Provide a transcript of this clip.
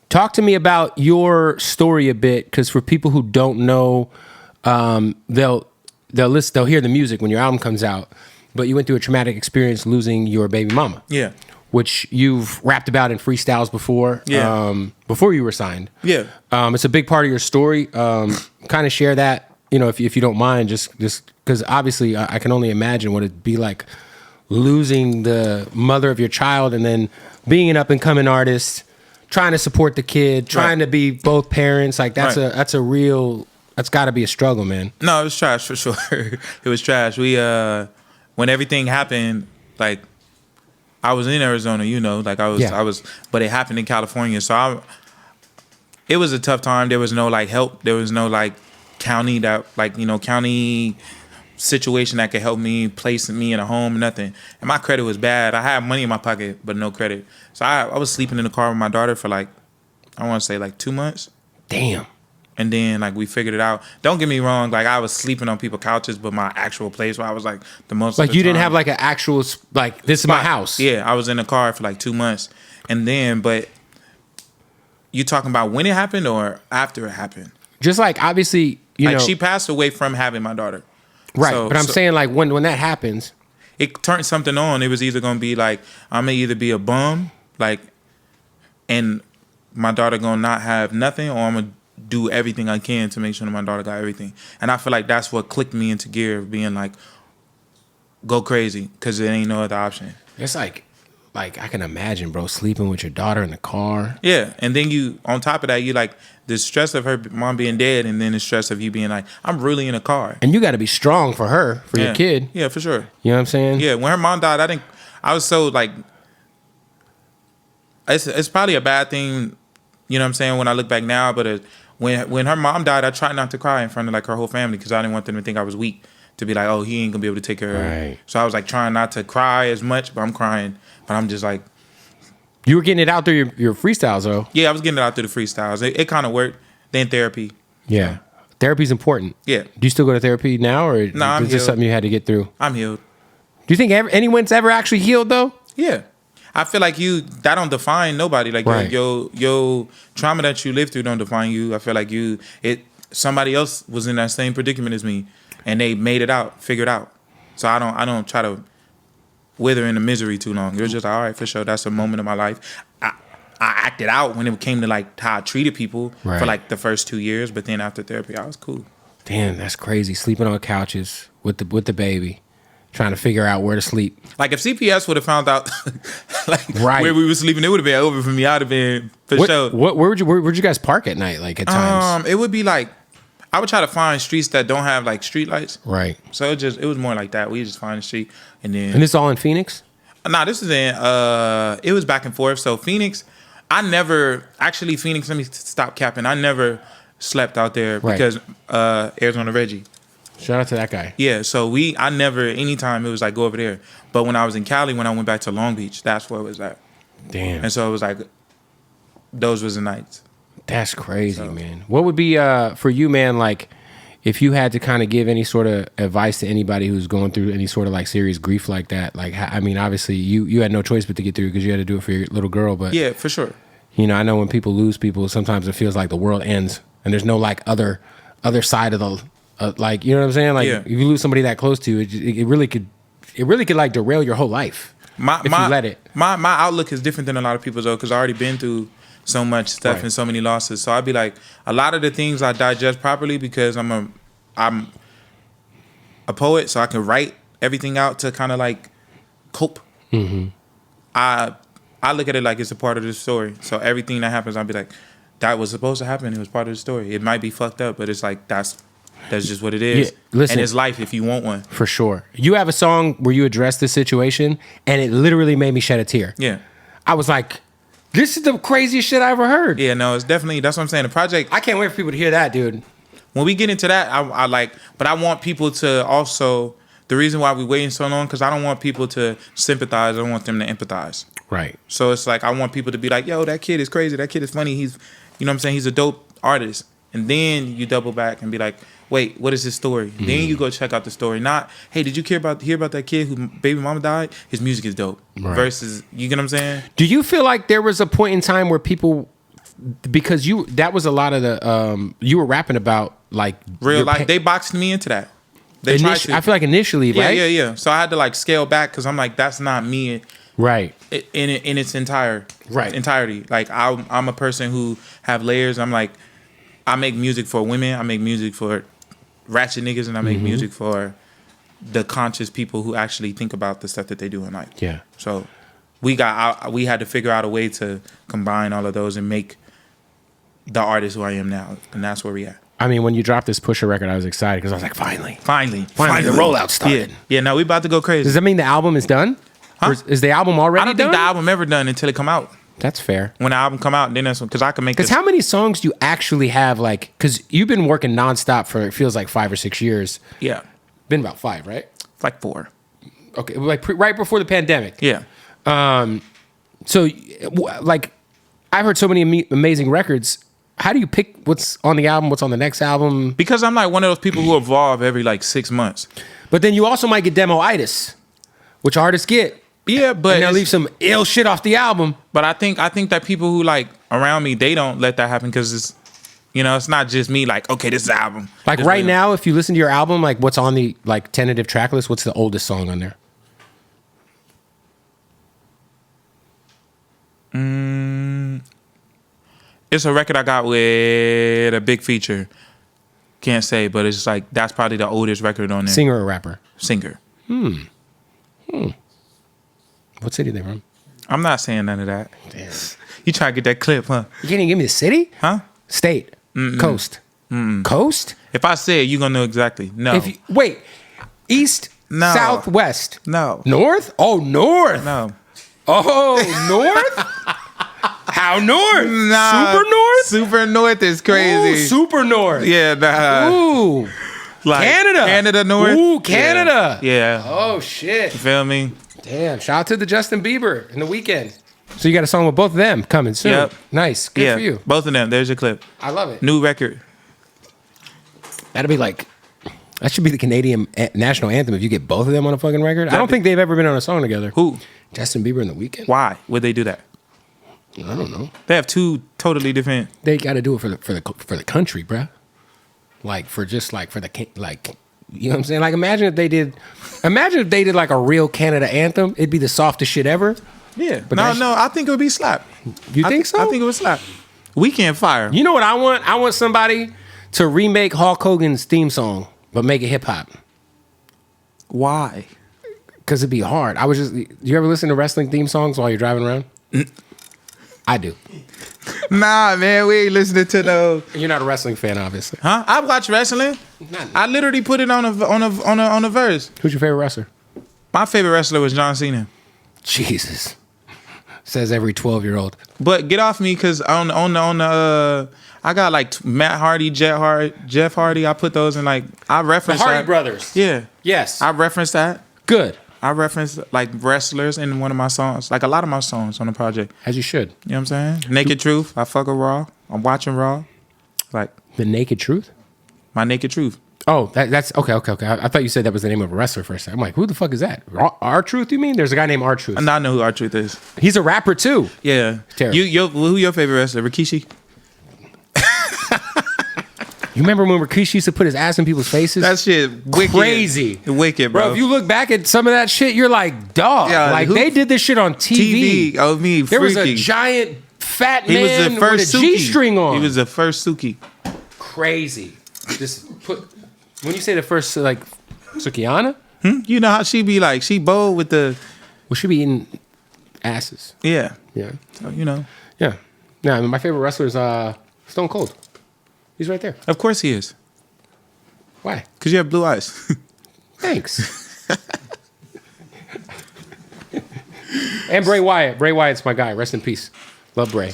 Talk to me about your story a bit, because for people who don't know, they'll hear the music when your album comes out, but you went through a traumatic experience losing your baby mama. Yeah. Which you've rapped about in freestyles before. Yeah. Before you were signed. Yeah. It's a big part of your story. Kind of share that, if you don't mind, just because obviously I can only imagine what it'd be like losing the mother of your child and then being an up and coming artist, trying to support the kid, trying to be both parents. Like that's that's got to be a struggle, man. No, it was trash for sure. It was trash. We when everything happened, like I was in Arizona, I was, but it happened in California. So it was a tough time. There was no like help. There was no like county county situation that could help me, place me in a home, nothing. And my credit was bad. I had money in my pocket, but no credit. So I was sleeping in the car with my daughter for I want to say 2 months. Damn. And then we figured it out. Don't get me wrong, I was sleeping on people's couches, but my actual place where I was the most of the you didn't time, have an actual this is my house. Yeah, I was in the car for 2 months. And then but you talking about when it happened or after it happened? Just obviously, she passed away from having my daughter. Right. But I'm saying when that happens, it turned something on. It was either gonna be I'm gonna either be a bum, and my daughter gonna not have nothing, or I'm gonna do everything I can to make sure that my daughter got everything. And I feel that's what clicked me into gear of being go crazy, because there ain't no other option. It's I can imagine, bro, sleeping with your daughter in the car. Yeah, and then you, on top of that, you the stress of her mom being dead, and then the stress of you being I'm really in a car. And you got to be strong for her, for your kid. Yeah, for sure. You know what I'm saying? Yeah, when her mom died, I was so it's probably a bad thing, you know what I'm saying, when I look back now, but when her mom died, I tried not to cry in front of her whole family, because I didn't want them to think I was weak, to be oh, he ain't gonna be able to take care of her. Right. So I was trying not to cry as much, but I'm crying, but I'm just you were getting it out through your freestyles, though. Yeah, I was getting it out through the freestyles. It kind of worked. Then therapy. Yeah. Therapy's important. Yeah. Do you still go to therapy now, or is this something you had to get through? I'm healed. Do you think anyone's ever actually healed, though? Yeah. I feel that don't define nobody. Right. Your trauma that you lived through don't define you. I feel somebody else was in that same predicament as me, and they made it out, figured out. So I don't try to wither in the misery too long. It was just all right, for sure. That's a moment of my life. I acted out when it came to how I treated people for the first 2 years, but then after therapy, I was cool. Damn, that's crazy. Sleeping on couches with the baby, trying to figure out where to sleep. If CPS would have found out where we were sleeping, it would have been over for me. I'd have been for sure. Where'd you guys park at night? At times, it would be I would try to find streets that don't have street lights. Right. So it was more like that. We just find a street, and then. And this all in Phoenix? Nah, this is in. It was back and forth. So Phoenix, Phoenix. Let me stop capping. I never slept out there because Arizona Reggie. Shout out to that guy. Yeah. So I never, anytime it was go over there. But when I was in Cali, when I went back to Long Beach, that's where it was at. Damn. And so it was those was the nights. That's crazy, man. What would be for you, man, if you had to kind of give any sort of advice to anybody who's going through any sort of serious grief like that? Obviously you had no choice but to get through because you had to do it for your little girl. But yeah, for sure. I know when people lose people, sometimes it feels like the world ends and there's no other side of the you know what I'm saying? If you lose somebody that close to you, it really could derail your whole life. If you let it. My outlook is different than a lot of people's though, because I already been through so much stuff and so many losses. So I'd be a lot of the things I digest properly because I'm a poet, so I can write everything out to kind of cope. Mm-hmm. I look at it like it's a part of the story. So everything that happens, I'll be that was supposed to happen. It was part of the story. It might be fucked up, but it's that's just what it is. Yeah, listen, and it's life if you want one. For sure. You have a song where you address this situation, and it literally made me shed a tear. Yeah. I was this is the craziest shit I ever heard. Yeah, no, it's definitely, that's what I'm saying. The project. I can't wait for people to hear that, dude. When we get into that, but I want people to also, the reason why we're waiting so long, because I don't want people to sympathize. I don't want them to empathize. Right. So it's I want people to be yo, that kid is crazy. That kid is funny. He's, you know what I'm saying? He's a dope artist. And then you double back and be wait, what is his story? Then you go check out the story. Not, hey, did you hear about that kid who baby mama died? His music is dope. Right. Versus, you get what I'm saying? Do you feel like there was a point in time where people, because that was a lot of the you were rapping about like real life. They boxed me into that. They tried to. I feel like initially, right? Yeah. So I had to like scale back because I'm like, that's not me. Right. In its entirety. Like I'm a person who have layers. I'm like, I make music for women. I make music for ratchet niggas, and I make music for the conscious people who actually think about the stuff that they do in life. Yeah. So we had to figure out a way to combine all of those and make the artist who I am now, and that's where we at. I mean, when you dropped this Pusha record, I was excited because I was like, finally, the rollout started. Yeah. No, we about to go crazy. Does that mean the album is done? Huh? Is the album already done? I don't think the album ever done until it come out. That's fair. When the album come out, then that's because I can make. Because how many songs do you actually have? Like, because you've been working nonstop for it feels like 5 or 6 years. Yeah, been about 5, right? Like 4. Okay, like right before the pandemic. Yeah. So, like, I've heard so many amazing records. How do you pick what's on the album, what's on the next album? Because I'm like one of those people who evolve every like 6 months. But then you also might get demo-itis, which artists get. Yeah, but and they'll leave some ill shit off the album. But I think that people who like around me, they don't let that happen because it's, it's not just me like, okay, this is the album. Like this right now, if you listen to your album, like what's on the like tentative track list, what's the oldest song on there? It's a record I got with a big feature. Can't say, but it's like that's probably the oldest record on there. Singer or rapper? Singer. What city they from? I'm not saying none of that. Damn. You try to get that clip, huh? You can't even give me the city? Huh? State? Coast? Coast? If I say it, you're going to know exactly. No. Wait. East? No. South? West? No. North? Oh, north. No. Oh, north? How north? Nah, super north? Super north is crazy. Ooh, super north. Yeah, nah. Ooh. Like Canada. Canada north. Ooh, Canada. Yeah. Oh, shit. You feel me? Damn. Shout out to the Justin Bieber in the weekend. So you got a song with both of them coming soon. Yep. Nice. Good for you. Both of them. There's your clip. I love it. New record. That'll be like, that should be the Canadian national anthem if you get both of them on a fucking record. I don't think they've ever been on a song together. Who? Justin Bieber in the weekend. Why would they do that? I don't know. They have two totally different. They got to do it for the country, bruh. Like for the like, you know what I'm saying? Like imagine if they did like a real Canada anthem. It'd be the softest shit ever. Yeah. But no, I think it would be slap. You think so? I think it would slap. Weekend fire. You know what I want? I want somebody to remake Hulk Hogan's theme song, but make it hip hop. Why? Because it'd be hard. You ever listen to wrestling theme songs while you're driving around? I do. Nah, man, we ain't listening to those. You're not a wrestling fan, obviously. Huh? I watch wrestling. I literally put it on a verse. Who's your favorite wrestler? My favorite wrestler was John Cena. Jesus. Says every 12-year-old. But get off me, because on the I got like Matt Hardy, Jeff Hardy. I put those in like I reference the Hardy that. brothers. Yeah. Yes. I referenced that. Good. I referenced like wrestlers in one of my songs, like a lot of my songs on the project. As you should. You know what I'm saying? Naked Truth. I fuck with Raw. I'm watching Raw. Like The Naked Truth? My Naked Truth. Oh, that's okay. I thought you said that was the name of a wrestler for a second. I'm like, who the fuck is that? R-Truth, you mean? There's a guy named R-Truth. I know who R-Truth is. He's a rapper too. Yeah. Terrible. Who your favorite wrestler? Rikishi? You remember when Rikishi used to put his ass in people's faces? That shit wicked. Crazy. Wicked, bro. If you look back at some of that shit, you're like, dog. Yeah, like, they did this shit on TV. Oh, me, There was a freaky. giant fat He was man the first with a Suki. G-string on. He was the first Suki. Crazy. Just put... When you say the first, like, Sukiana? You know how she be like, she bold with the... Well, she be eating asses. Yeah. Yeah. So, you know. Yeah. Yeah, I mean, my favorite wrestler is Stone Cold. He's right there. Of course he is. Why? Because you have blue eyes. Thanks. And Bray Wyatt. Bray Wyatt's my guy. Rest in peace. Love Bray.